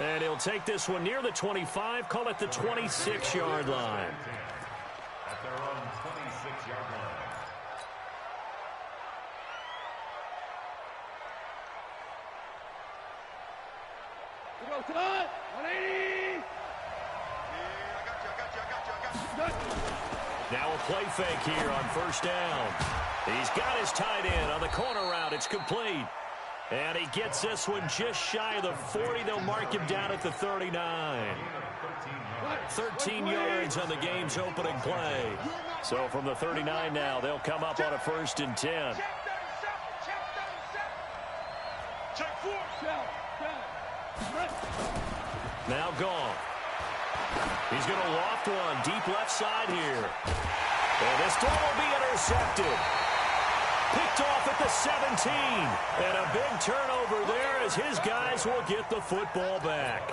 And he'll take this one near the 25, call it the 26-yard line. At their own 26-yard line. We go tonight. 180. Now a play fake here on first down. He's got his tight end on the corner route. It's complete. And he gets this one just shy of the 40. They'll mark him down at the 39. 13 yards on the game's opening play. So from the 39 now, they'll come up on a 1st and 10. Now gone. He's going to loft one deep left side here. And this throw will be intercepted. Picked off at the 17. And a big turnover there as his guys will get the football back.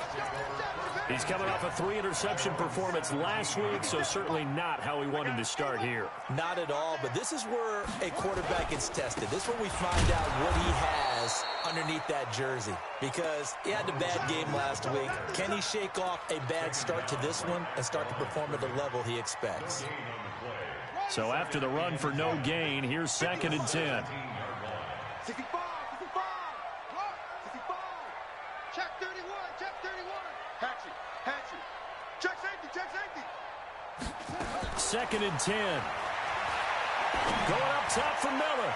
He's coming off a 3-interception performance last week, so certainly not how he wanted to start here. Not at all, but this is where a quarterback gets tested. This is where we find out what he has underneath that jersey, because he had a bad game last week. Can he shake off a bad start to this one and start to perform at the level he expects? So after the run for no gain, here's 2nd and 10. 65, 65. Check 31, check 31. Hatchie, check safety. 2nd and 10. Going up top for Miller.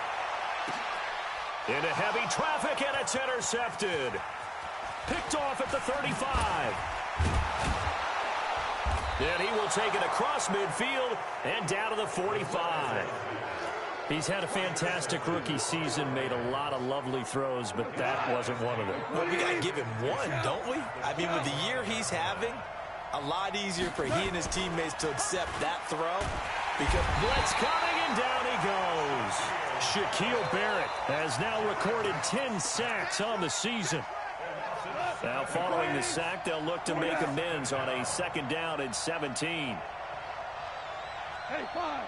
Into heavy traffic, and it's intercepted. Picked off at the 35. And he will take it across midfield and down to the 45. He's had a fantastic rookie season, made a lot of lovely throws, but that wasn't one of them. Well, we got to give him one, don't we? I mean, with the year he's having, a lot easier for he and his teammates to accept that throw. Because blitz coming, and down he goes. Shaquille Barrett has now recorded 10 sacks on the season. Now following the sack, they'll look to make amends on a 2nd down and 17. Hey, 5.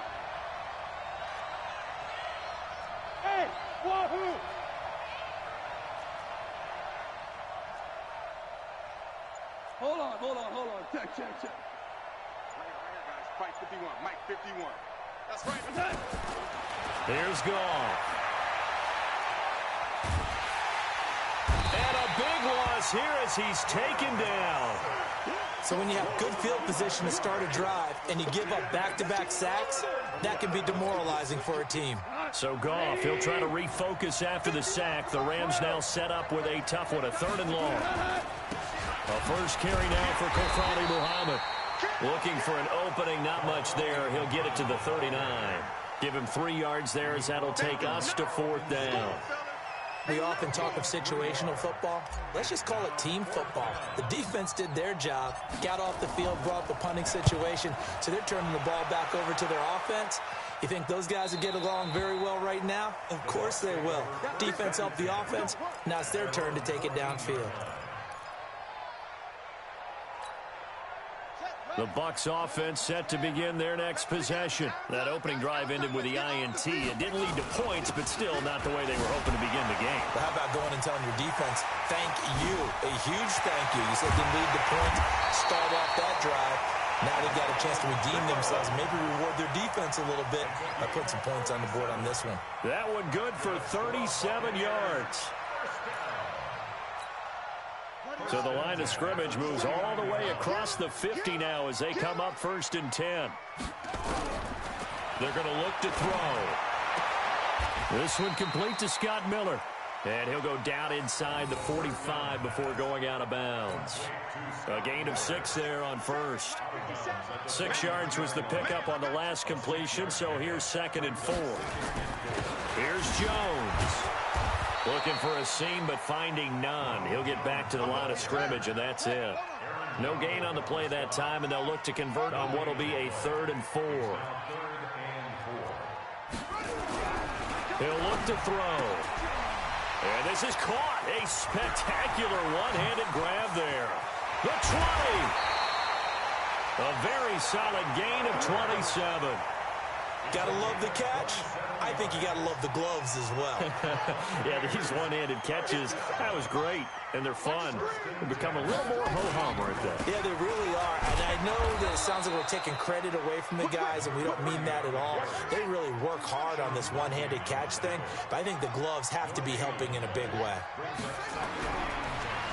Hey, wahoo! Hold on. Check. Right here, guys. Mike 51. That's right. Here's Gall. And a big loss here as he's taken down. So when you have good field position to start a drive and you give up back-to-back sacks, that can be demoralizing for a team. So Goff, he'll try to refocus after the sack. The Rams now set up with a tough one, a 3rd and long. A first carry now for Kofrani Muhammad. Looking for an opening, not much there. He'll get it to the 39. Give him 3 yards there as that'll take us to 4th down. We often talk of situational football. Let's just call it team football. The defense did their job, got off the field, brought the punting situation, so they're turning the ball back over to their offense. You think those guys will get along very well right now? Of course they will. Defense helped the offense. Now it's their turn to take it downfield. The Bucs offense set to begin their next possession. That opening drive ended with the INT. It didn't lead to points, but still not the way they were hoping to begin the game. But how about going and telling your defense, thank you, a huge thank you. You said it didn't lead to points, start off that drive. Now they've got a chance to redeem themselves, maybe reward their defense a little bit by putting some points on the board on this one. That one good for 37 yards. So the line of scrimmage moves all the way across the 50 now as they come up 1st and 10. They're going to look to throw. This one complete to Scott Miller. And he'll go down inside the 45 before going out of bounds. A gain of 6 there on 1st. 6 yards was the pickup on the last completion, so here's 2nd and 4. Here's Jones. Looking for a seam, but finding none. He'll get back to the line of scrimmage, and that's it. No gain on the play that time, and they'll look to convert on what will be a 3rd and 4. He'll look to throw. And this is caught. A spectacular one-handed grab there. The 20. A very solid gain of 27. Gotta love the catch. I think you gotta love the gloves as well. Yeah, these one-handed catches, that was great, and they're fun. They become a little more ho-hum, aren't they? Yeah, they really are. And I know that it sounds like we're taking credit away from the guys, and we don't mean that at all. They really work hard on this one-handed catch thing, but I think the gloves have to be helping in a big way.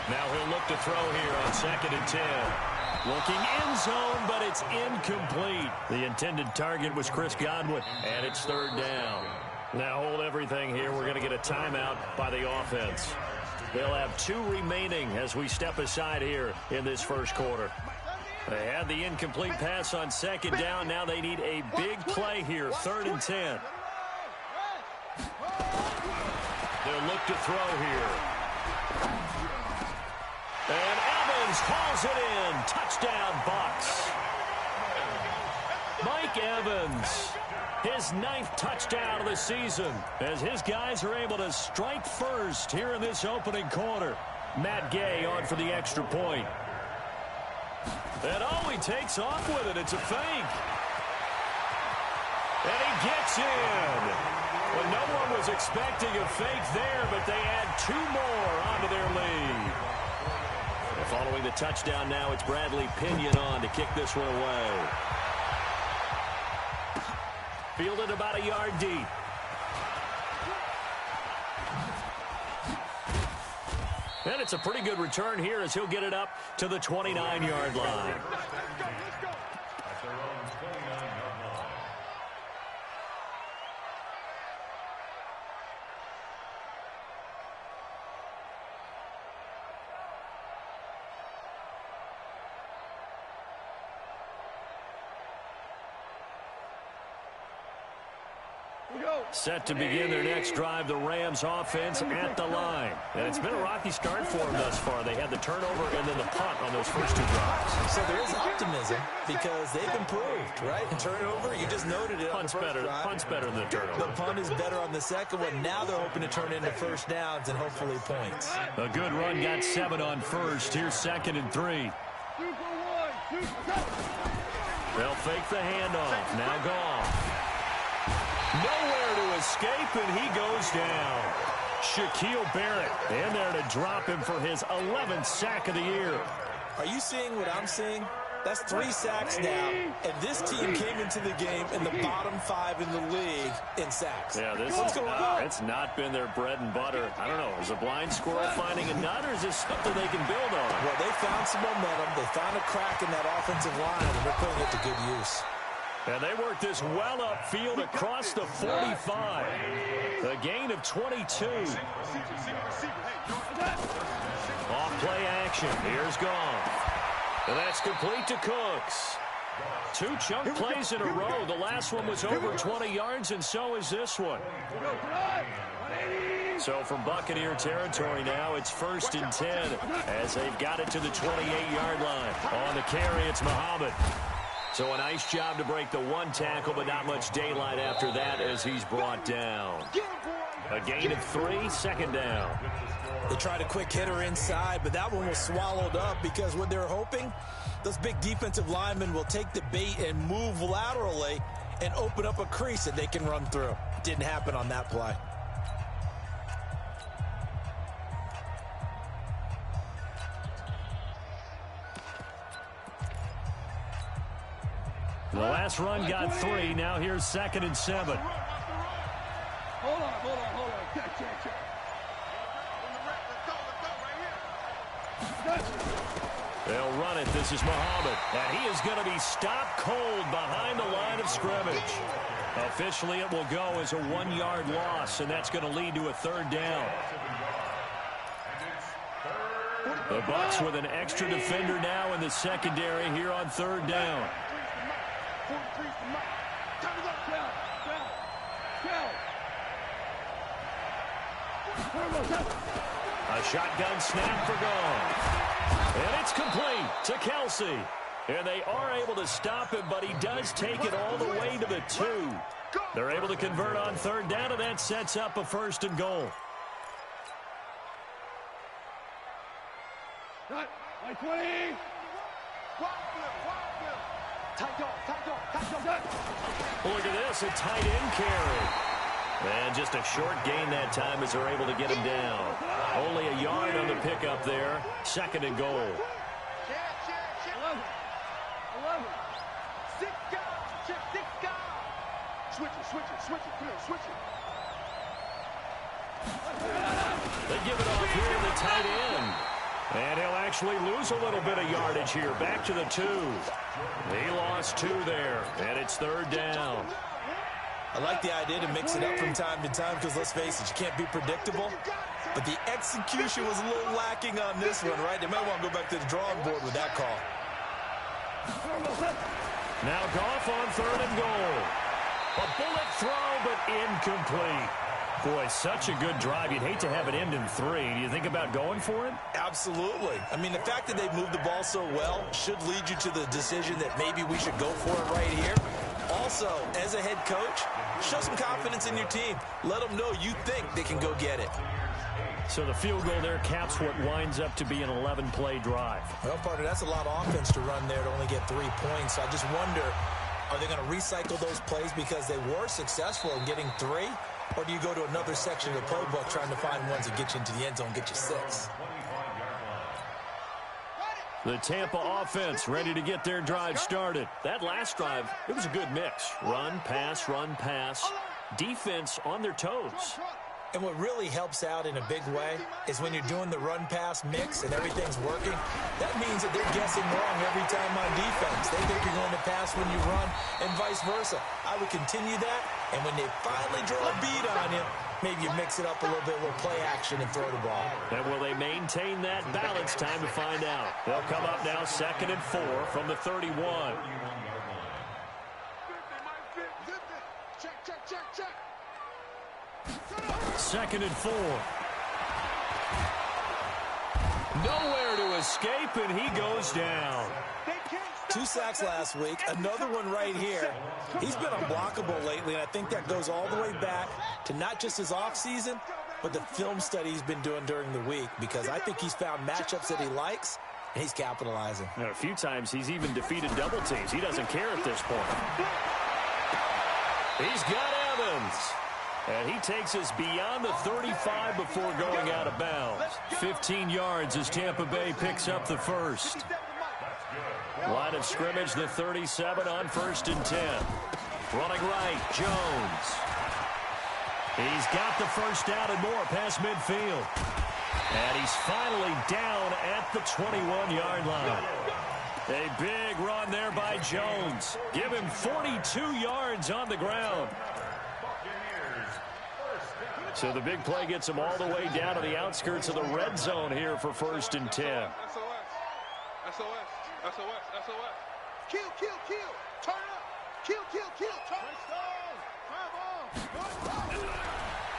Now he'll look to throw here on 2nd and 10. Looking end zone, but it's incomplete. The intended target was Chris Godwin, and it's 3rd down. Now hold everything here. We're going to get a timeout by the offense. They'll have 2 remaining as we step aside here in this first quarter. They had the incomplete pass on 2nd down. Now they need a big play here, 3rd and 10. They'll look to throw here. And Evans hauls it in. Touchdown, Bucks. Mike Evans, his 9th touchdown of the season, as his guys are able to strike first here in this opening quarter. Matt Gay on for the extra point. And he takes off with it. It's a fake. And he gets in. Well, no one was expecting a fake there, but they add 2 more onto their lead. Following the touchdown now, it's Bradley Pinion on to kick this one away. Fielded about a yard deep. And it's a pretty good return here as he'll get it up to the 29-yard line. At their own 29-yard line. Set to begin their next drive, the Rams offense at the line. And it's been a rocky start for them thus far. They had the turnover and then the punt on those first 2 drives. So there is optimism because they've improved, right? Turnover, you just noted it. Punt's better than the turnover. The punt is better on the second one. Now they're hoping to turn into first downs and hopefully points. A good run, got 7 on first. Here's 2nd and 3. They'll fake the handoff. Now gone. Nowhere to escape, and he goes down. Shaquille Barrett in there to drop him for his 11th sack of the year. Are you seeing what I'm seeing? That's 3 sacks now, and this team came into the game in the bottom 5 in the league in sacks. Yeah, What's going on? It's not been their bread and butter. I don't know. Is a blind squirrel finding a nut, or is this something they can build on? Well, they found some momentum. They found a crack in that offensive line, and they're putting it to good use. And they work this well upfield across the 45. A gain of 22. Off play action. Here's gone. And that's complete to Cooks. 2 chunk plays in a row. The last one was over 20 yards, and so is this one. So from Buccaneer territory now, it's 1st and 10 as they've got it to the 28-yard line. On the carry, it's Muhammad. So a nice job to break the 1 tackle, but not much daylight after that as he's brought down. A gain of 3, 2nd down. They tried a quick hitter inside, but that one was swallowed up because what they're hoping, those big defensive linemen will take the bait and move laterally and open up a crease that they can run through. Didn't happen on that play. The last run got 3. Now here's 2nd and 7. Hold on. Check. They'll run it. This is Muhammad. And he is going to be stopped cold behind the line of scrimmage. Officially, it will go as a 1-yard loss, and that's going to lead to a 3rd down. The Bucs with an extra defender now in the secondary here on 3rd down. A shotgun snap for gone. And it's complete to Kelsey. And they are able to stop him, but he does take it all the way to the 2. They're able to convert on 3rd down, and that sets up a 1st and goal. Look at this, a tight end carry. And just a short gain that time as they're able to get him down. Only a yard on the pickup there. 2nd and goal. They give it off here to the tight end. And he'll actually lose a little bit of yardage here. Back to the 2. He lost 2 there. And it's 3rd down. I like the idea to mix it up from time to time because, let's face it, you can't be predictable. But the execution was a little lacking on this one, right? They might want to go back to the drawing board with that call. Now Goff on 3rd and goal. A bullet throw, but incomplete. Boy, such a good drive. You'd hate to have it end in 3. Do you think about going for it? Absolutely. I mean, the fact that they moved the ball so well should lead you to the decision that maybe we should go for it right here. Also, as a head coach, show some confidence in your team. Let them know you think they can go get it. So the field goal there caps what winds up to be an 11-play drive. Well, partner, that's a lot of offense to run there to only get 3 points. So I just wonder, are they going to recycle those plays because they were successful in getting 3? Or do you go to another section of the playbook trying to find ones that get you into the end zone, get you 6? The Tampa offense ready to get their drive started. That last drive, it was a good mix. Run, pass. Defense on their toes. And what really helps out in a big way is when you're doing the run-pass mix and everything's working, that means that they're guessing wrong every time on defense. They think you're going to pass when you run and vice versa. I would continue that, and when they finally draw a bead on you, maybe you mix it up a little bit with play action and throw the ball. And will they maintain that balance? Time to find out. They'll come up now 2nd and 4 from the 31. Second and 4. Nowhere to escape, and he goes down. 2 sacks last week, another one right here. He's been unblockable lately, and I think that goes all the way back to not just his offseason, but the film study he's been doing during the week, because I think he's found matchups that he likes, and he's capitalizing. A few times he's even defeated double teams. He doesn't care at this point. He's got Evans. And he takes us beyond the 35 before going out of bounds. 15 yards as Tampa Bay picks up the first. Line of scrimmage, the 37 on 1st and 10. Running right, Jones. He's got the first down and more past midfield. And he's finally down at the 21-yard line. A big run there by Jones. Give him 42 yards on the ground. So the big play gets him all the way down to the outskirts of the red zone here for 1st and 10. SOS. Kill. Turn up. Kill. Turn.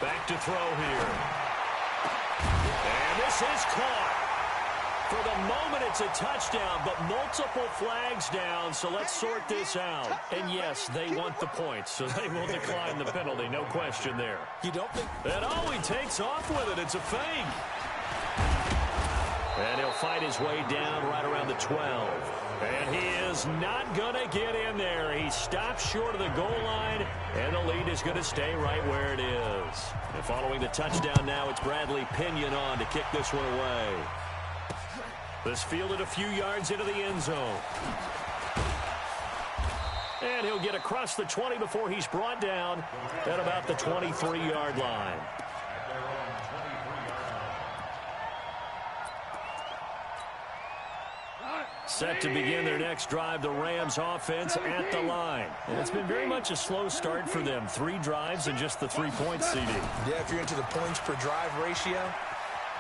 Back to throw here. And this is caught. For the moment, it's a touchdown, but multiple flags down, so let's sort this out. And yes, they want the points, so they will decline the penalty, no question there. You don't think... And he takes off with it. It's a fake. And he'll fight his way down right around the 12. And he is not going to get in there. He stops short of the goal line, and the lead is going to stay right where it is. And following the touchdown now, it's Bradley Pinion on to kick this one away. This fielded a few yards into the end zone. And he'll get across the 20 before he's brought down at about the 23-yard line. Set to begin their next drive, the Rams offense at the line. And it's been very much a slow start for them. 3 drives and just the 3 points, CD. Yeah, if you're into the points per drive ratio,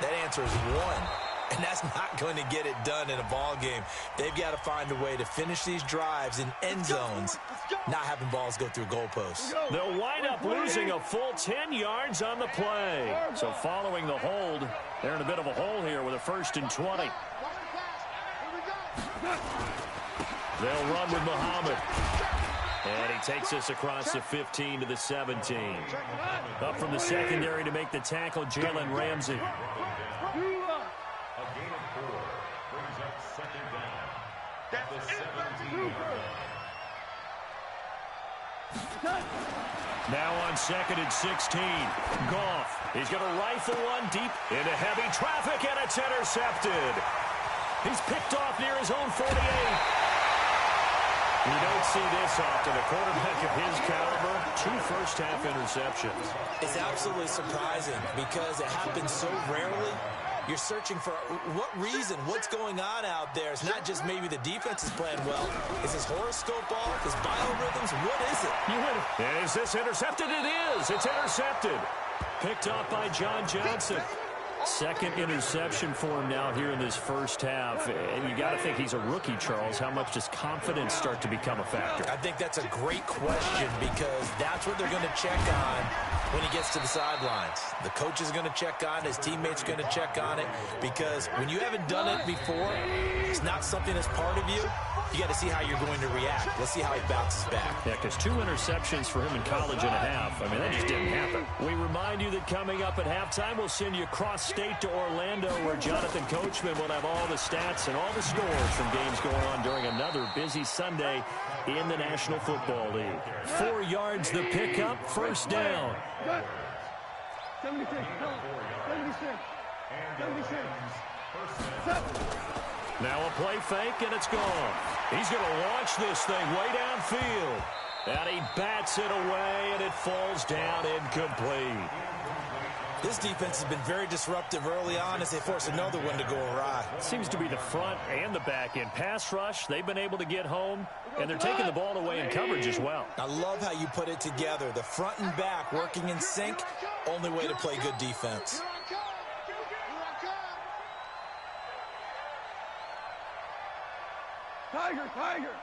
that answer is 1. And that's not going to get it done in a ball game. They've got to find a way to finish these drives in end zones, not having balls go through goalposts. They'll wind up losing a full 10 yards on the play. So following the hold, they're in a bit of a hole here with a 1st and 20. They'll run with Muhammad. And he takes us across the 15 to the 17. Up from the secondary to make the tackle, Jalen Ramsey. A gain of 4 brings up 2nd down. At the 17-yard line. Now on 2nd and 16. Goff. He's going to rifle one deep into heavy traffic, and it's intercepted. He's picked off near his own 48. You don't see this often. A quarterback of his caliber, 2 first-half interceptions. It's absolutely surprising because it happens so rarely. You're searching for what reason, what's going on out there. It's not just maybe the defense is playing well. Is his horoscope off? His biorhythms? What is it? You hit it. Is this intercepted? It is. It's intercepted. Picked up by John Johnson. 2nd interception for him now here in this first half. And you got to think he's a rookie, Charles. How much does confidence start to become a factor? I think that's a great question because that's what they're going to check on when he gets to the sidelines. The coach is going to check on it. His teammates are going to check on it because when you haven't done it before, it's not something that's part of you. You got to see how you're going to react. Let's see how he bounces back. Yeah, because 2 interceptions for him in college and a half. I mean, that just didn't happen. We remind you that coming up at halftime, we'll send you cross-state to Orlando, where Jonathan Coachman will have all the stats and all the scores from games going on during another busy Sunday in the National Football League. 4 yards the pickup, first down. 76. 76. Now a play fake, and it's gone. He's going to launch this thing way downfield. And he bats it away, and it falls down incomplete. This defense has been very disruptive early on as they force another one to go awry. Seems to be the front and the back end. Pass rush, they've been able to get home, and they're taking the ball away in coverage as well. I love how you put it together. The front and back working in sync, only way to play good defense. Tiger.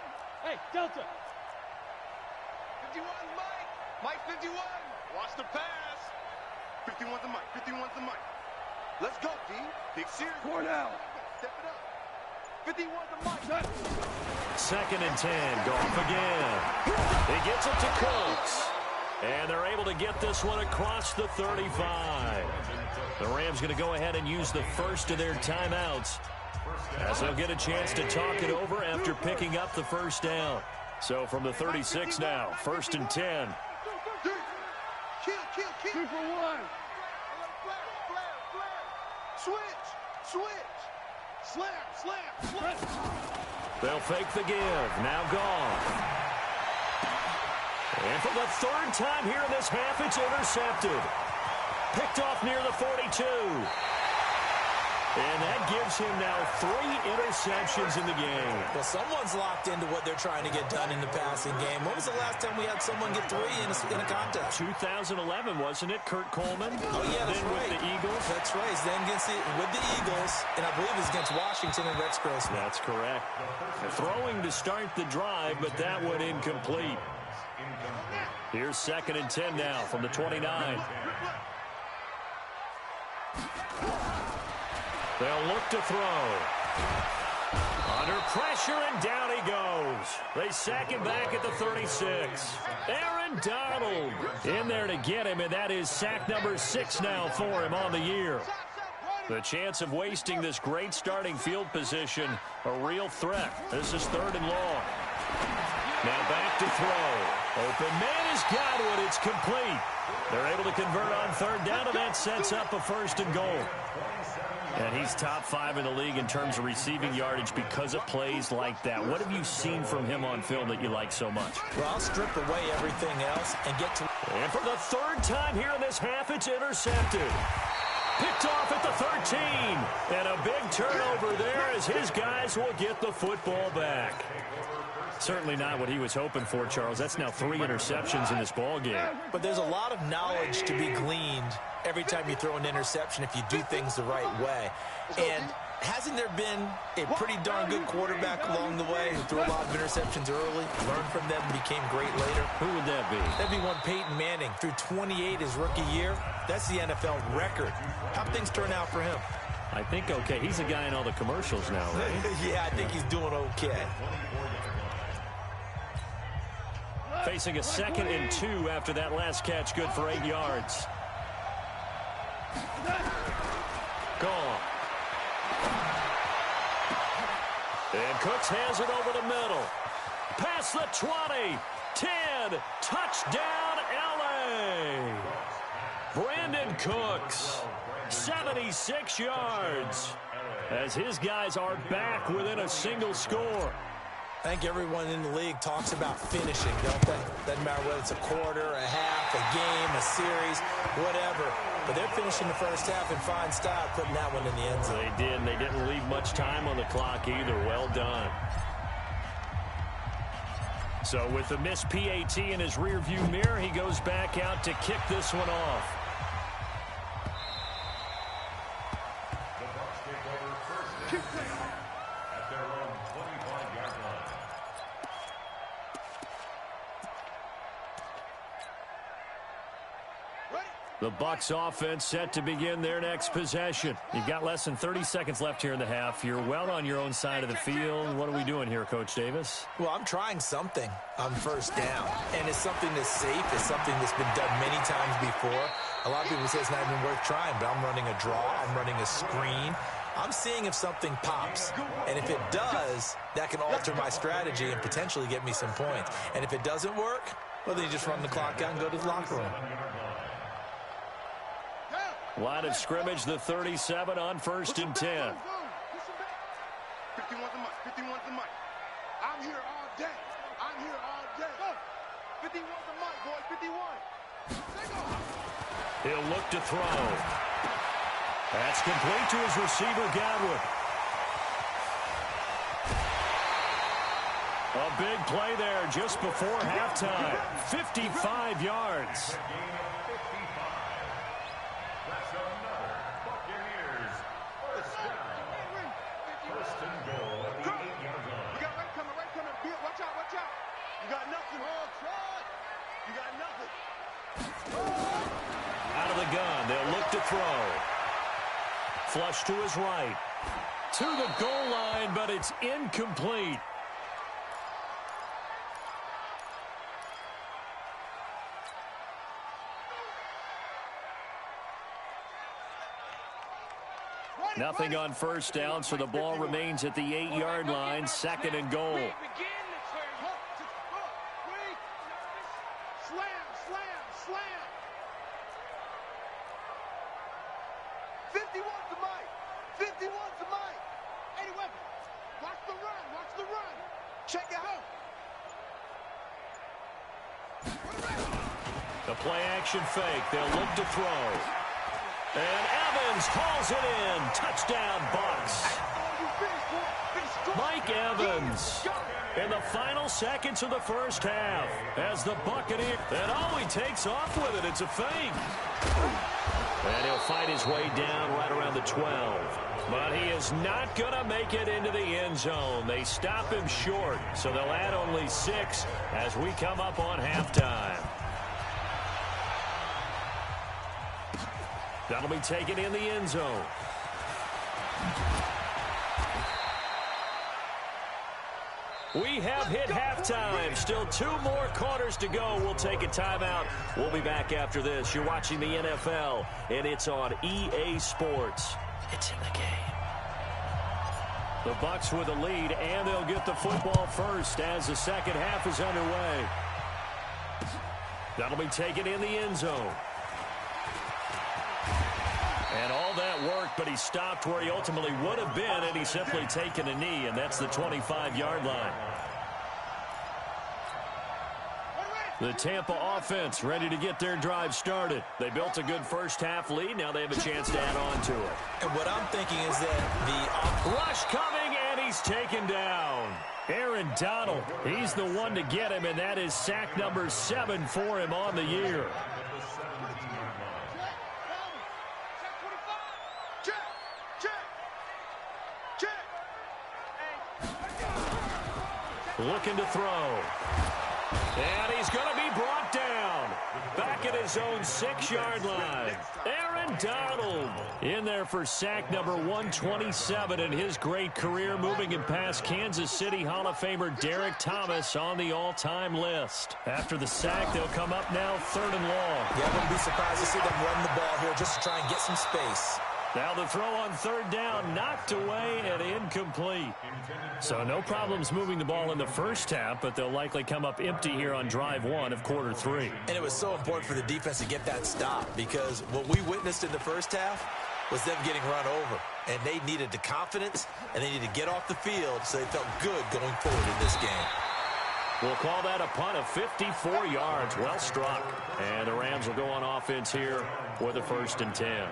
Hey, Delta. 51, Mike. Mike 51. Watch the pass. 51's the Mike. 51's the Mike. Let's go, D. Big series. Cornell. Step it up. 51's the Mike. 2nd and 10. Goff again. He gets it to Cooks. And they're able to get this one across the 35. The Rams going to go ahead and use the first of their timeouts, as they'll get a chance to talk it over after picking up the first down. So from the 36 now, 1st and 10. Kill. 2 for 1. Switch. Slam. They'll fake the give. Now Goff. And for the 3rd time here in this half, it's intercepted. Picked off near the 42. And that gives him now 3 interceptions in the game. Well, someone's locked into what they're trying to get done in the passing game. When was the last time we had someone get 3 in a contest? 2011, wasn't it? Kurt Coleman. Oh, yeah, that's then right. With the Eagles. That's right. He's then with the Eagles, and I believe it's against Washington and Rex Grossman. That's correct. Throwing to start the drive, but that one incomplete. Here's 2nd and 10 now from the 29. They'll look to throw. Under pressure, and down he goes. They sack him back at the 36. Aaron Donald in there to get him, and that is sack number 6 now for him on the year. The chance of wasting this great starting field position, a real threat. This is 3rd and long. Now back to throw. Open man has got it. It's complete. They're able to convert on 3rd down, and that sets up a 1st and goal. And he's top 5 in the league in terms of receiving yardage because of plays like that. What have you seen from him on film that you like so much? Well, I'll strip away everything else and get to... And for the 3rd time here in this half, it's intercepted. Picked off at the 13. And a big turnover there as his guys will get the football back. Certainly not what he was hoping for, Charles. That's now 3 interceptions in this ball game. But there's a lot of knowledge to be gleaned every time you throw an interception if you do things the right way. And hasn't there been a pretty darn good quarterback along the way who threw a lot of interceptions early, learned from them, and became great later? Who would that be? That'd be one Peyton Manning. Threw 28 his rookie year. That's the NFL record. How'd things turn out for him? I think okay. He's a guy in all the commercials now, right? Yeah, I think he's doing okay. Facing a 2nd and 2 after that last catch, good for 8 yards. Gone. And Cooks has it over the middle. Past the 20. 10. Touchdown, L.A. Brandon Cooks, 76 yards, as his guys are back within a single score. I think everyone in the league talks about finishing, don't they? Doesn't matter whether it's a quarter, a half, a game, a series, whatever. But they're finishing the first half in fine style, putting that one in the end zone. They did, and they didn't leave much time on the clock either. Well done. So with the missed PAT in his rearview mirror, he goes back out to kick this one off. The Bucs take over first and 10 at their own 25-yard line. The Bucs offense set to begin their next possession. You've got less than 30 seconds left here in the half. You're well on your own side of the field. What are we doing here, Coach Davis? Well, I'm trying something on first down, and it's something that's safe. It's something that's been done many times before. A lot of people say it's not even worth trying, but I'm running a draw. I'm running a screen. I'm seeing if something pops, and if it does, that can alter my strategy and potentially get me some points. And if it doesn't work, well, then you just run the clock out and go to the locker room. Line of scrimmage, the 37 on first and 10. 51's the mic. 51's the mic. I'm here all day. I'm here all day. 51's the mic, boys. 51. He'll look to throw. That's complete to his receiver, Godwin. A big play there just before halftime. 55 yards. You got nothing. You got nothing. Out of the gun, they'll look to throw. Flush to his right. To the goal line, but it's incomplete. Nothing on first down, so the ball remains at the 8-yard line, second and goal. Slam. 51's the mic. 51's the mic. 80 weapons. Watch the run. Check it out. The play action fake. They'll look to throw. And Evans hauls it in. Touchdown, Bucs. Mike Evans in the final seconds of the first half as the Buccaneers. And he takes off with it. It's a fake. And he'll fight his way down right around the 12. But he is not going to make it into the end zone. They stop him short, so they'll add only 6 as we come up on halftime. That'll be taken in the end zone. We have hit halftime. Still 2 more quarters to go. We'll take a timeout. We'll be back after this. You're watching the NFL, and it's on EA Sports. It's in the game. The Bucs with a lead, and they'll get the football first as the second half is underway. That'll be taken in the end zone. And all that worked, but he stopped where he ultimately would have been, and he's simply taken a knee, and that's the 25-yard line. The Tampa offense ready to get their drive started. They built a good first-half lead. Now they have a chance to add on to it. And what I'm thinking is that the rush coming, and he's taken down. Aaron Donald, he's the one to get him, and that is sack number 7 for him on the year. Looking to throw. And he's going to be brought down. Back at his own 6-yard line. Aaron Donald in there for sack number 127 in his great career, moving him past Kansas City Hall of Famer Derek Thomas on the all-time list. After the sack, they'll come up now 3rd and long. Yeah, I wouldn't be surprised to see them run the ball here just to try and get some space. Now the throw on third down, knocked away and incomplete. So no problems moving the ball in the first half, but they'll likely come up empty here on drive one of quarter three. And it was so important for the defense to get that stop, because what we witnessed in the first half was them getting run over. And they needed the confidence, and they needed to get off the field so they felt good going forward in this game. We'll call that a punt of 54 yards. Well struck. And the Rams will go on offense here with a 1st and 10.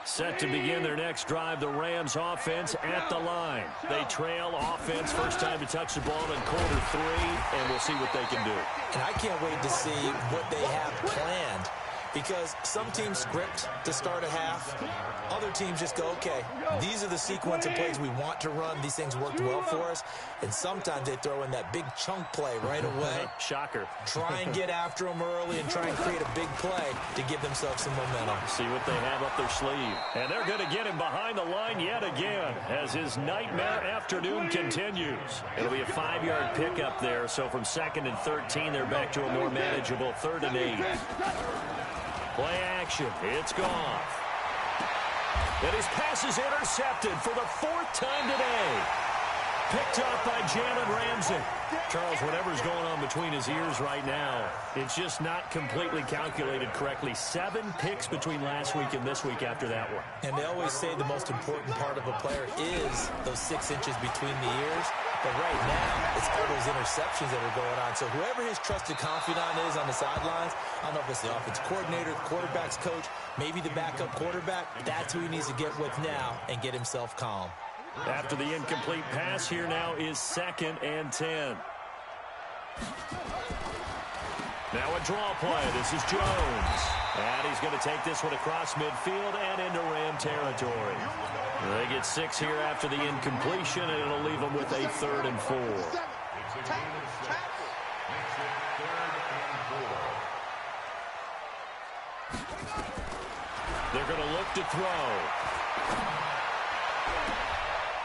Set to begin their next drive, the Rams offense at the line. They trail offense, first time to touch the ball in quarter three, and we'll see what they can do. And I can't wait to see what they have planned, because some teams script to start a half. Other teams just go, okay, these are the sequence of plays we want to run. These things worked well for us. And sometimes they throw in that big chunk play right away. Shocker. Try and get after them early and try and create a big play to give themselves some momentum. See what they have up their sleeve. And they're going to get him behind the line yet again as his nightmare afternoon continues. It'll be a 5-yard pickup there. So from 2nd and 13, they're back to a more manageable 3rd and 8. Play action. It's gone. And his pass is intercepted for the 4th time today. Picked up by Jalen Ramsey. Charles, whatever's going on between his ears right now, it's just not completely calculated correctly. 7 picks between last week and this week after that one. And they always say the most important part of a player is those 6 inches between the ears. But right now, it's all those interceptions that are going on. So whoever his trusted confidant is on the sidelines, I don't know if it's the offensive coordinator, the quarterback's coach, maybe the backup quarterback, that's who he needs to get with now and get himself calm. After the incomplete pass, here now is 2nd and 10. Now a draw play. This is Jones. And he's going to take this one across midfield and into Ram territory. They get 6 here after the incompletion, and it'll leave them with a 3rd and 4. They're going to look to throw.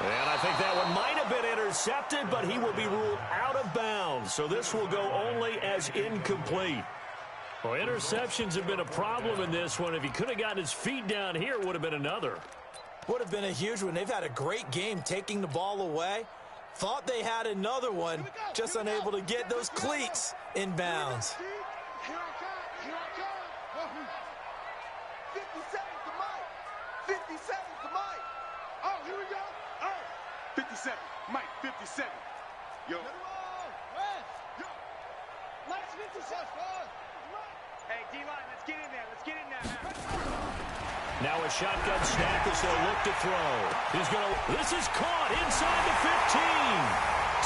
And I think that one might have been intercepted, but he will be ruled out of bounds. So this will go only as incomplete. Well, interceptions have been a problem in this one. If he could have gotten his feet down here, it would have been another. Would have been a huge one. They've had a great game taking the ball away. Thought they had another one, just unable to get those cleats in bounds. Here I come. 50 seconds to Mike. 50 seconds to Mike. Oh, here we go. Oh, 57. Mike, 57. Yo. Let's 57. Hey, D-line, let's get in there. Let's get in there, man. Now a shotgun snap as they'll look to throw. He's going to, this is caught inside the 15.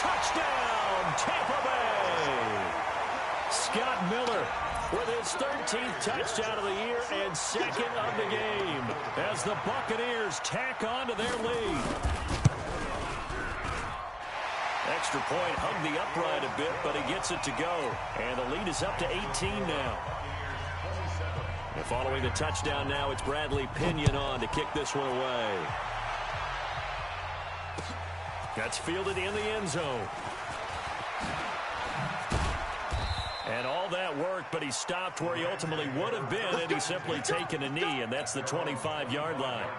Touchdown, Tampa Bay. Scott Miller with his 13th touchdown of the year and 2nd of the game as the Buccaneers tack on to their lead. Extra point hugged the upright a bit, but he gets it to go. And the lead is up to 18 now. And following the touchdown now, it's Bradley Pinion on to kick this one away. That's fielded in the end zone. And all that worked, but he stopped where he ultimately would have been had he simply taken a knee, and that's the 25-yard line.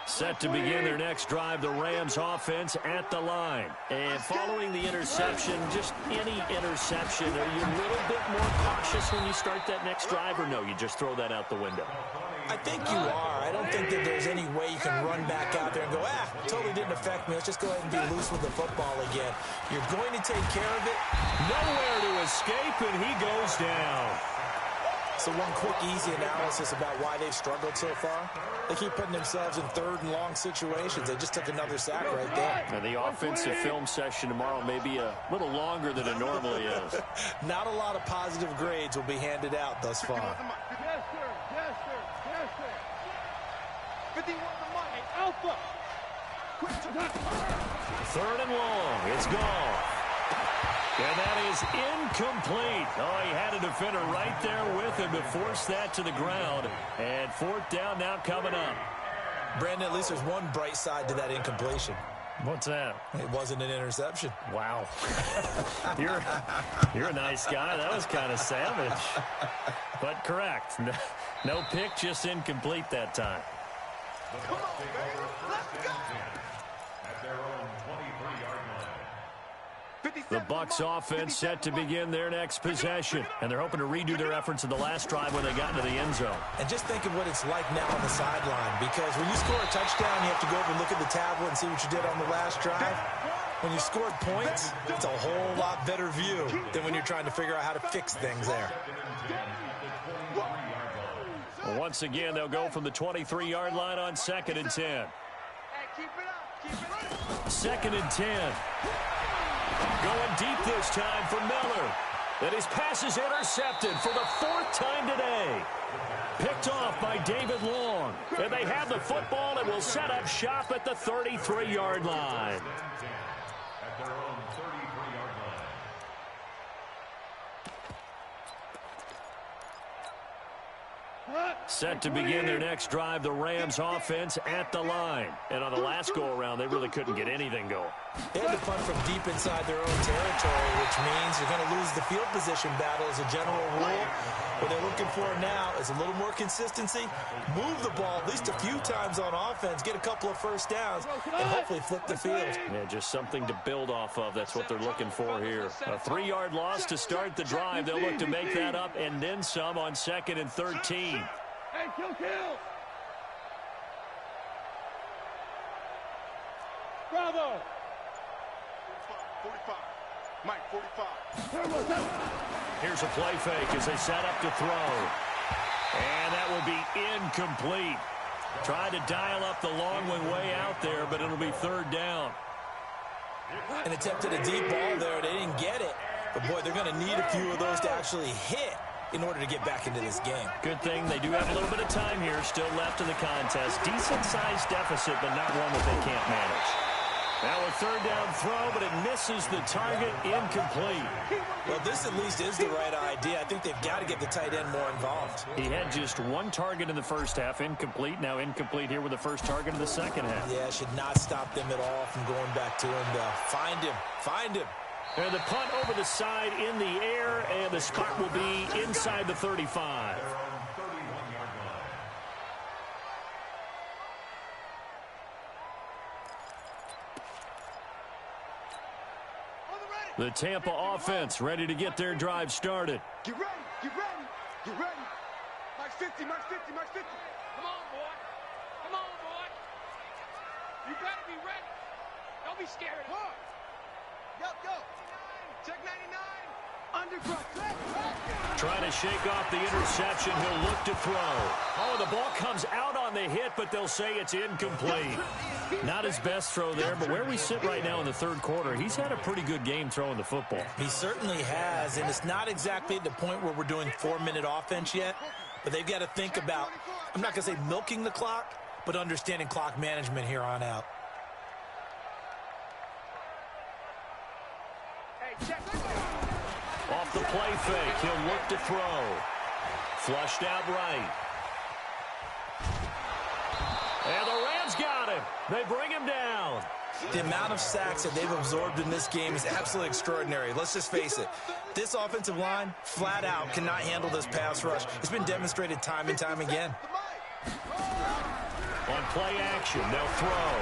Set to begin their next drive, the Rams offense at the line. And following the interception, just any interception, are you a little bit more cautious when you start that next drive, or no, you just throw that out the window? I think you are. I don't think that there's any way you can run back out there and go, totally didn't affect me. Let's just go ahead and be loose with the football again. You're going to take care of it. Nowhere to escape, and he goes down. So one quick, easy analysis about why they've struggled so far. They keep putting themselves in 3rd and long situations. They just took another sack right there. And the offensive film session tomorrow may be a little longer than it normally is. Not a lot of positive grades will be handed out thus far. Yes, sir. Yes, sir. Yes, sir. 51 the Mike. Hey, Alpha. Quick to that. 3rd and long. It's gone. And that is incomplete. Oh, he had a defender right there with him to force that to the ground. And 4th down now coming up. Brandon, at least there's one bright side to that incompletion. What's that? It wasn't an interception. Wow. You're a nice guy. That was kind of savage. But correct. No pick, just incomplete that time. Come on, baby. Let's go. At their own 23-yard line. The Bucs offense set to begin their next possession, and they're hoping to redo their efforts in the last drive when they got into the end zone. And just think of what it's like now on the sideline, because when you score a touchdown, you have to go over and look at the tablet and see what you did on the last drive. When you scored points, it's a whole lot better view than when you're trying to figure out how to fix things there. Well, once again, they'll go from the 23-yard line on 2nd and 10. Hey, keep it up. Keep it up. 2nd and 10. Going deep this time for Miller. And his pass is intercepted for the 4th time today. Picked off by David Long. And they have the football and will set up shop at the 33-yard line. At their own 33-yard line. Set to begin their next drive, the Rams offense at the line. And on the last go-around, they really couldn't get anything going. They had to punt from deep inside their own territory, which means you're going to lose the field position battle as a general rule. What they're looking for now is a little more consistency, move the ball at least a few times on offense, get a couple of first downs, and hopefully flip the field. Yeah, just something to build off of. That's what they're looking for here. A 3-yard loss to start the drive. They'll look to make that up and then some on 2nd and 13. Hey, kill. Bravo. 45. Mike, 45. Here's a play fake as they set up to throw. And that will be incomplete. Tried to dial up the long one way out there, but it'll be 3rd down. And attempted a deep ball there. They didn't get it. But, boy, they're going to need a few of those to actually hit in order to get back into this game. Good thing they do have a little bit of time here still left in the contest. Decent-sized deficit, but not one that they can't manage. Now a 3rd down throw, but it misses the target, incomplete. Well, this at least is the right idea. I think they've got to get the tight end more involved. He had just 1 target in the first half, incomplete. Now incomplete here with the first target of the second half. Yeah, should not stop them at all from going back to him. Find him. And the punt over the side in the air, and the spot will be inside the 35. The Tampa offense ready to get their drive started. Get ready. Mike 50. Come on, boy. You better be ready. Don't be scared. Go. Check 99. Underground. Trying to shake off the interception. He'll look to throw. Oh, the ball comes out on the hit, but they'll say it's incomplete. Not his best throw there, but where we sit right now in the 3rd quarter, he's had a pretty good game throwing the football. He certainly has, and it's not exactly at the point where we're doing 4-minute offense yet, but they've got to think about, I'm not going to say milking the clock, but understanding clock management here on out. Off the play fake, he'll look to throw. Flushed out right. And the Rams got him. They bring him down. The amount of sacks that they've absorbed in this game is absolutely extraordinary. Let's just face it. This offensive line, flat out, cannot handle this pass rush. It's been demonstrated time and time again. On play action, they'll throw.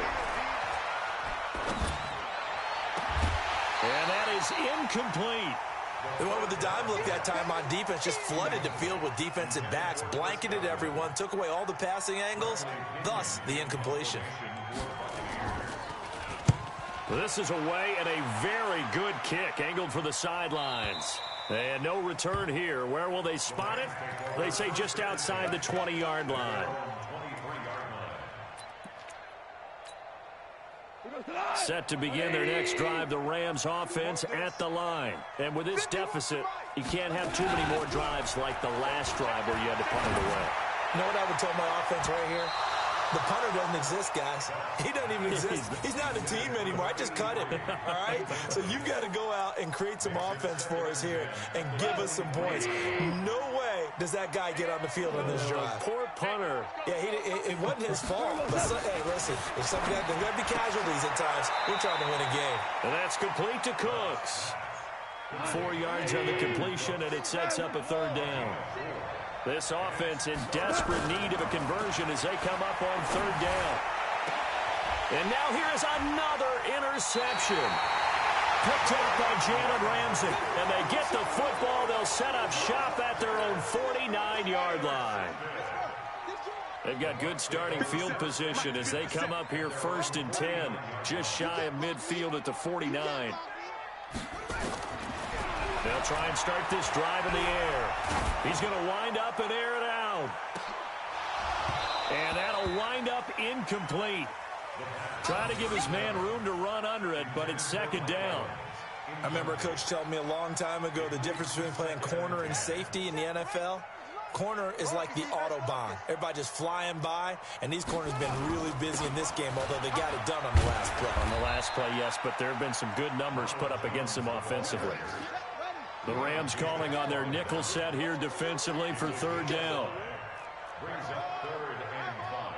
And that is incomplete. They went with the dime look that time on defense, just flooded the field with defensive backs, blanketed everyone, took away all the passing angles, thus the incompletion. This is away and a very good kick, angled for the sidelines. And no return here. Where will they spot it? They say just outside the 20-yard line. Set to begin their next drive, the Rams offense at the line. And with this deficit, you can't have too many more drives like the last drive where you had to punt it away. You know what I would tell my offense right here? The punter doesn't exist, guys. He doesn't even exist. He's not a team anymore. I just cut him, all right? So you've got to go out and create some offense for us here and give us some points. No way does that guy get on the field on this drive? Poor punter. Yeah, it wasn't his fault. But hey, listen, there's going to be casualties at times. We're trying to win a game. And that's complete to Cooks. 4 yards on the completion, and it sets up a third down. This offense in desperate need of a conversion as they come up on third down. And now here is another interception. Picked up by Jalen Ramsey. And they get the football. They'll set up shop at their own 49-yard line. They've got good starting field position as they come up here 1st and 10. Just shy of midfield at the 49. They'll try and start this drive in the air. He's going to wind up and air it out. And that'll wind up incomplete. Try to give his man room to run under it, but it's 2nd down. I remember a coach telling me a long time ago the difference between playing corner and safety in the NFL. Corner is like the Autobahn. Everybody just flying by, and these corners have been really busy in this game, although they got it done on the last play. On the last play, yes, but there have been some good numbers put up against them offensively. The Rams calling on their nickel set here defensively for 3rd down. Brings up 3rd and 5.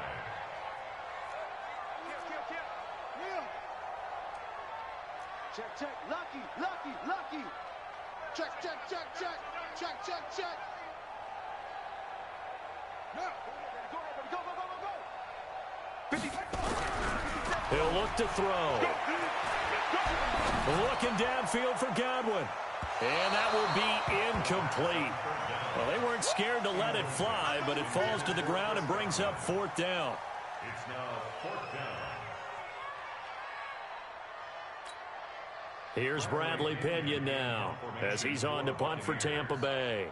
Check, check, lucky, lucky, lucky. Check, check, check, check, check, check, check. Now, go, go, go, go, go, go. 50. He'll look to throw. Looking downfield for Godwin. And that will be incomplete. Well, they weren't scared to let it fly, but it falls to the ground and brings up 4th down. It's now 4th down. Here's Bradley Pinion now as he's on to punt for Tampa Bay.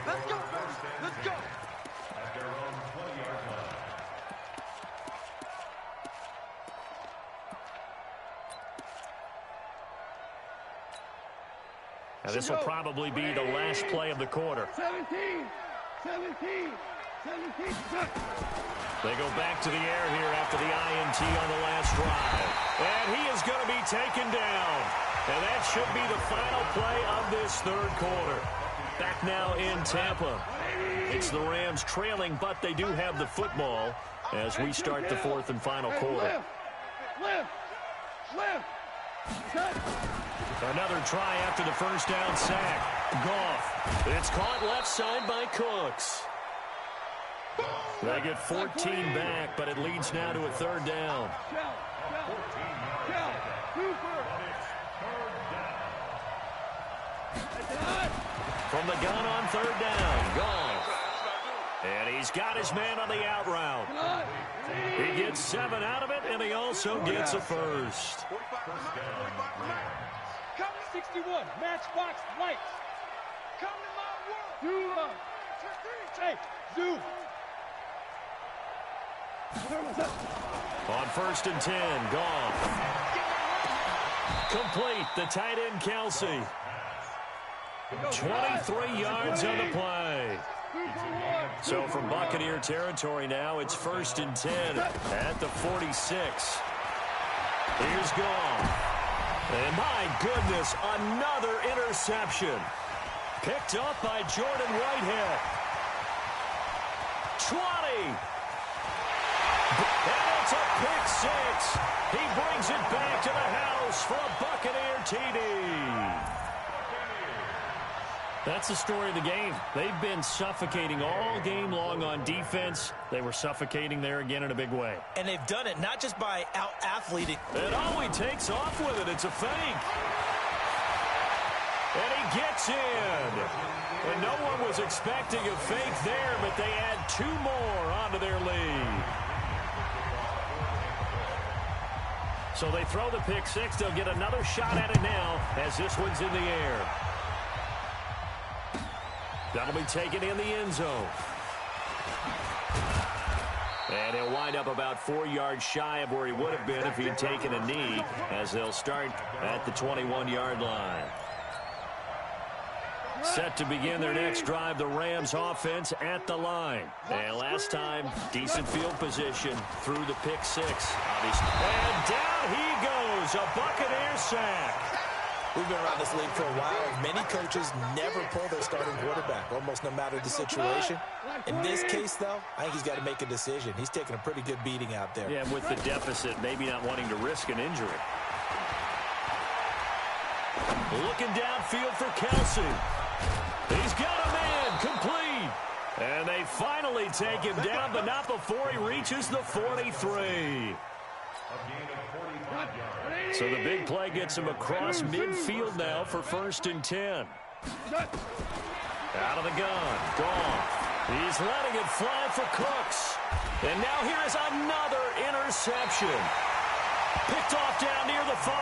Let's go, let's go. At their own 20-yard line. Now this will probably be the last play of the quarter. 17, 17. They go back to the air here after the INT on the last drive. And he is going to be taken down. And that should be the final play of this 3rd quarter. Back now in Tampa. It's the Rams trailing, but they do have the football as we start the 4th and final quarter. Another try after the 1st down sack. Goff. It's caught left side by Cooks. They get 14 back, but it leads now to a 3rd down. From the gun on 3rd down, Goff. And he's got his man on the out route. He gets 7 out of it, and he also gets a first. 61, matchbox lights. Come to my world. Hey, Zoo. On 1st and 10, Goff. Complete, the tight end Kelsey. 23 yards on the play. So from Buccaneer territory now, it's 1st and 10 at the 46. Here's Goff. And my goodness, another interception. Picked up by Jordan Whitehead. 20. And it's a pick 6. He brings it back to the house for a Buccaneer TD. That's the story of the game. They've been suffocating all game long on defense. They were suffocating there again in a big way. And they've done it not just by out-athleting. And oh, he takes off with it. It's a fake. And he gets in. And no one was expecting a fake there, but they add 2 more onto their lead. So they throw the pick 6. They'll get another shot at it now as this one's in the air. That'll be taken in the end zone. And he'll wind up about 4 yards shy of where he would have been if he had taken a knee, as they'll start at the 21-yard line. Set to begin their next drive, the Rams offense at the line. And last time, decent field position through the pick six. Obviously. And down he goes, a Buccaneer sack. We've been around this league for a while. Many coaches never pull their starting quarterback, almost no matter the situation. In this case, though, I think he's got to make a decision. He's taking a pretty good beating out there. Yeah, with the deficit, maybe not wanting to risk an injury. Looking downfield for Kelsey. He's got a man, complete. And they finally take him down, but not before he reaches the 43. So the big play gets him across midfield now for 1st and 10. Out of the gun, Goff. He's letting it fly for Cooks. And now here is another interception. Picked off down near the 5.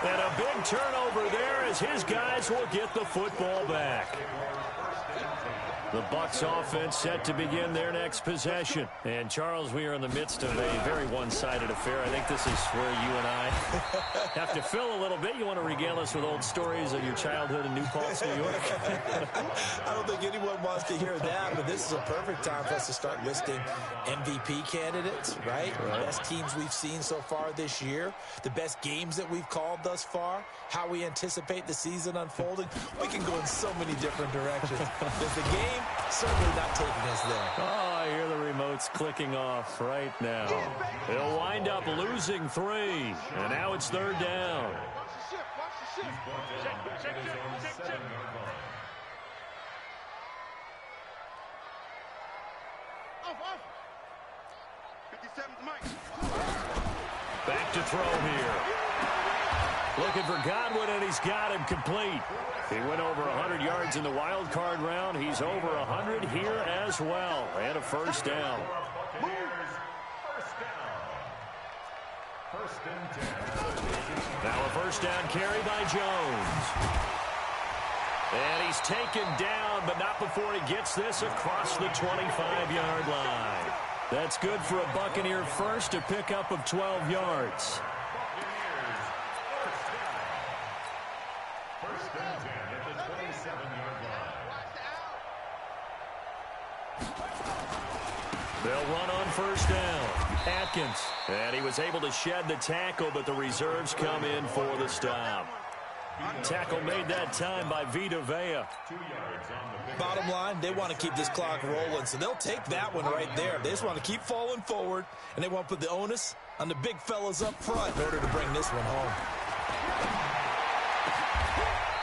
And a big turnover there as his guys will get the football back. The Bucs offense set to begin their next possession. And, Charles, we are in the midst of a very one-sided affair. I think this is where you and I have to fill a little bit. You want to regale us with old stories of your childhood in New Paltz, New York? I don't think anyone wants to hear that, but this is a perfect time for us to start listing MVP candidates, right? The best teams we've seen so far this year, the best games that we've called thus far, how we anticipate the season unfolding. We can go in so many different directions. Does the game certainly not taking us there? Oh, I hear the remotes clicking off right now. They'll wind up losing 3. And now it's 3rd down. Watch the shift. Watch the shift. Check. Off. 57's Mike. Back to throw here. Looking for Godwin, and he's got him complete. He went over 100 yards in the wild card round. He's over 100 here as well. And a 1st down. Now a 1st down carry by Jones. And he's taken down, but not before he gets this across the 25-yard line. That's good for a Buccaneer first, a pickup of 12 yards. They'll run on 1st down. Atkins. And he was able to shed the tackle, but the reserves come in for the stop. Tackle made that time by Vita Vea. Bottom line, they want to keep this clock rolling, so they'll take that one right there. They just want to keep falling forward, and they want to put the onus on the big fellas up front in order to bring this one home.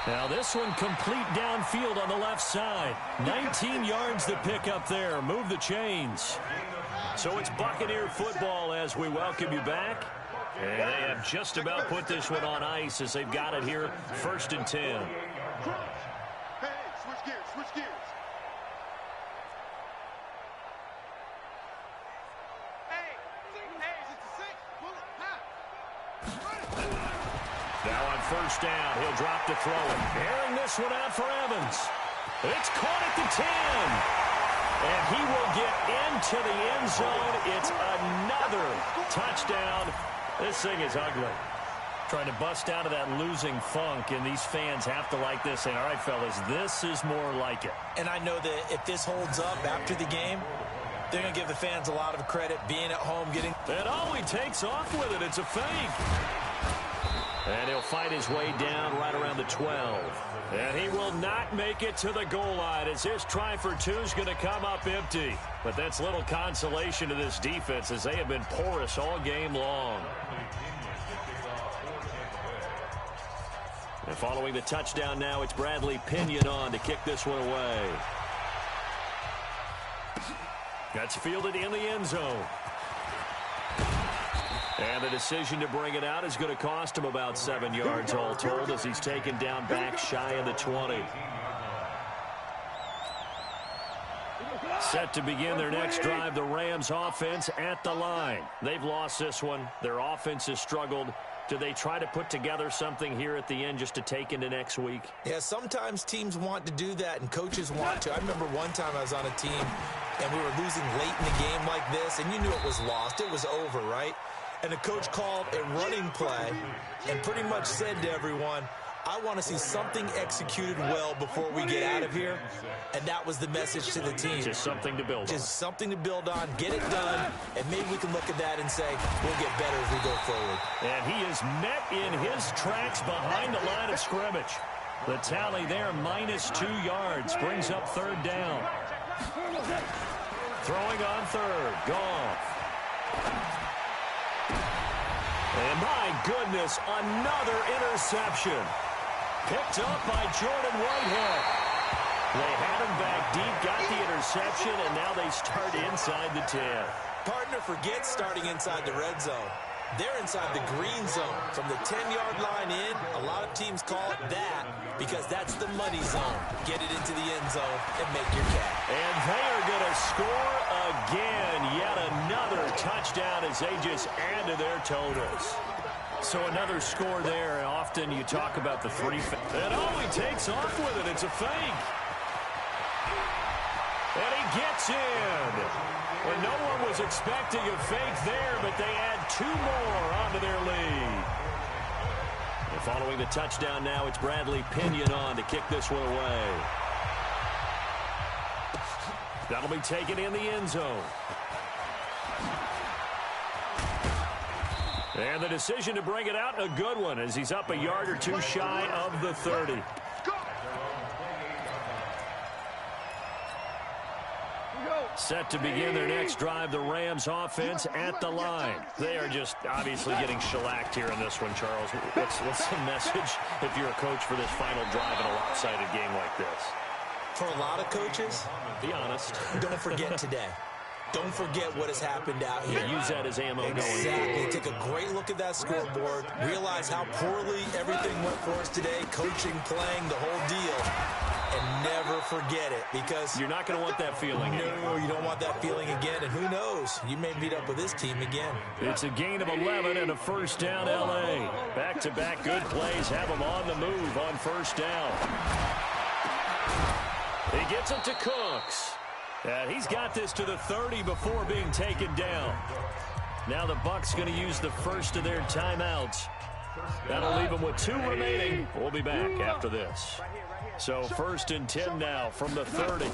Now this one complete downfield on the left side. 19 yards to pick up there. Move the chains. So it's Buccaneer football as we welcome you back. And they have just about put this one on ice as they've got it here. 1st and 10. Hey, switch gears. Hey, it's a 6. Pull it. Now on 1st down, he'll drop to throw it. Airing this one out for Evans. It's caught at the 10. And he will get into the end zone. It's another touchdown. This thing is ugly. Trying to bust out of that losing funk, and these fans have to like this. Saying, all right, fellas, this is more like it. And I know that if this holds up after the game, they're going to give the fans a lot of credit being at home, getting... And oh, he takes off with it. It's a fake. And he'll fight his way down right around the 12. And he will not make it to the goal line as his try for 2 is going to come up empty. But that's little consolation to this defense as they have been porous all game long. And following the touchdown now, it's Bradley Pinion on to kick this one away. That's fielded in the end zone. And the decision to bring it out is going to cost him about 7 yards all told as he's taken down back shy of the 20. Set to begin their next drive, the Rams offense at the line. They've lost this one. Their offense has struggled. Do they try to put together something here at the end just to take into next week? Yeah, sometimes teams want to do that and coaches want to. I remember one time I was on a team and we were losing late in the game like this, and you knew it was lost. It was over, right? And the coach called a running play and pretty much said to everyone, I want to see something executed well before we get out of here, and that was the message to the team. Just something to build on. Just something to build on, get it done, and maybe we can look at that and say, we'll get better as we go forward. And he is met in his tracks behind the line of scrimmage. The tally there, -2 yards, brings up third down. Throwing on third, Goff. And my goodness, another interception. Picked up by Jordan Whitehead. They had him back deep, got the interception, and now they start inside the 10. Partner forgets starting inside the red zone. They're inside the green zone. From the 10-yard line in, a lot of teams call it that because that's the money zone. Get it into the end zone and make your cash. And they are going to score again. Yet another touchdown as they just add to their totals. So another score there. And often you talk about the three. And he takes off with it. It's a fake. And he gets in. And no one was expecting a fake there, but they add 2 more onto their lead. And following the touchdown now, it's Bradley Pinion on to kick this one away. That'll be taken in the end zone. And the decision to bring it out, a good one, as he's up a yard or 2 shy of the 30. Set to begin their next drive, the Rams offense at the line. They are just obviously getting shellacked here in this one, Charles. What's the message if you're a coach for this final drive in a lopsided game like this? For a lot of coaches, be honest. Don't forget today. Don't forget what has happened out here. Use that as ammo going forward. Exactly. Take a great look at that scoreboard. Realize how poorly everything went for us today. Coaching, playing, the whole deal. And never forget it, because you're not going to want that feeling again. No, you don't want that feeling again. And who knows? You may meet up with this team again. It's a gain of 11 and a first down, L.A. Back-to-back good plays have them on the move on first down. He gets it to Cooks. And he's got this to the 30 before being taken down. Now the Bucs going to use the first of their timeouts. That'll leave them with 2 remaining. We'll be back after this. So first and 10 now from the 30.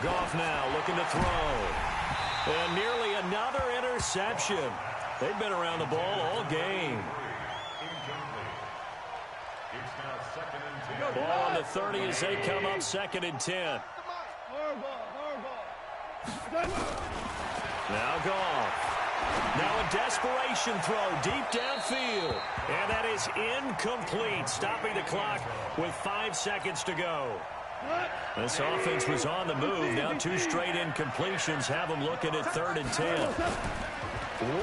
Goff now looking to throw. And nearly another interception. They've been around the ball all game. Ball on the 30 as they come up, 2nd and 10. Now Goff. Now a desperation throw deep downfield. And that is incomplete, stopping the clock with 5 seconds to go. This offense was on the move. Now 2 straight incompletions have them looking at 3rd and 10.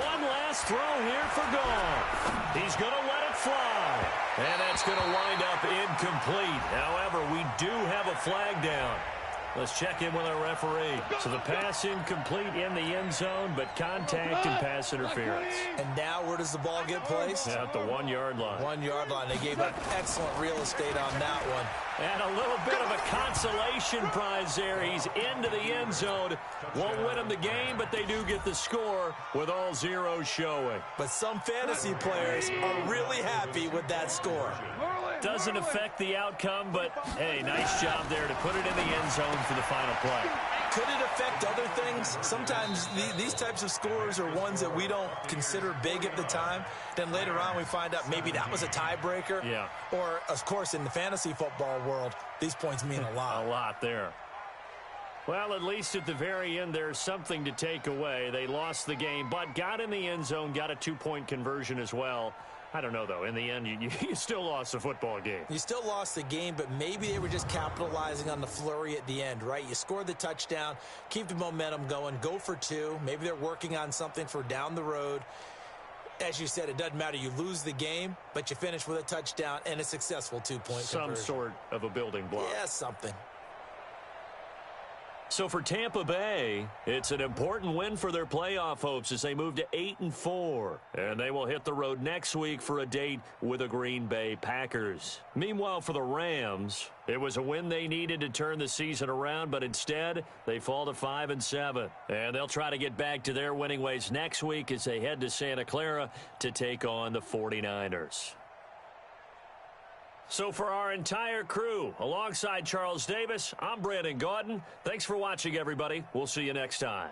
One last throw here for Goff. He's going to let it fly. And that's going to wind up incomplete. However, we do have a flag down. Let's check in with our referee. So the pass incomplete in the end zone, but contact and pass interference. And now where does the ball get placed? At the 1-yard line. 1-yard line. They gave up excellent real estate on that one. And a little bit of a consolation prize there. He's into the end zone. Won't win him the game, but they do get the score with all zeros showing. But some fantasy players are really happy with that score. Doesn't affect the outcome, but, hey, nice job there to put it in the end zone for the final play. Could it affect other things? Sometimes these types of scores are ones that we don't consider big at the time. Then later on we find out maybe that was a tiebreaker. Yeah. Or, of course, in the fantasy football world, these points mean a lot. A lot there. Well, at least at the very end, there's something to take away. They lost the game, but got in the end zone, got a 2-point conversion as well. I don't know, though. In the end, you still lost the football game. You still lost the game, but maybe they were just capitalizing on the flurry at the end, right? You scored the touchdown, keep the momentum going, go for 2. Maybe they're working on something for down the road. As you said, it doesn't matter. You lose the game, but you finish with a touchdown and a successful 2-point conversion. Some sort of a building block. Yeah, something. So for Tampa Bay, it's an important win for their playoff hopes as they move to 8-4. And they will hit the road next week for a date with the Green Bay Packers. Meanwhile, for the Rams, it was a win they needed to turn the season around, but instead they fall to 5-7. And they'll try to get back to their winning ways next week as they head to Santa Clara to take on the 49ers. So for our entire crew, alongside Charles Davis, I'm Brandon Gaudin. Thanks for watching, everybody. We'll see you next time.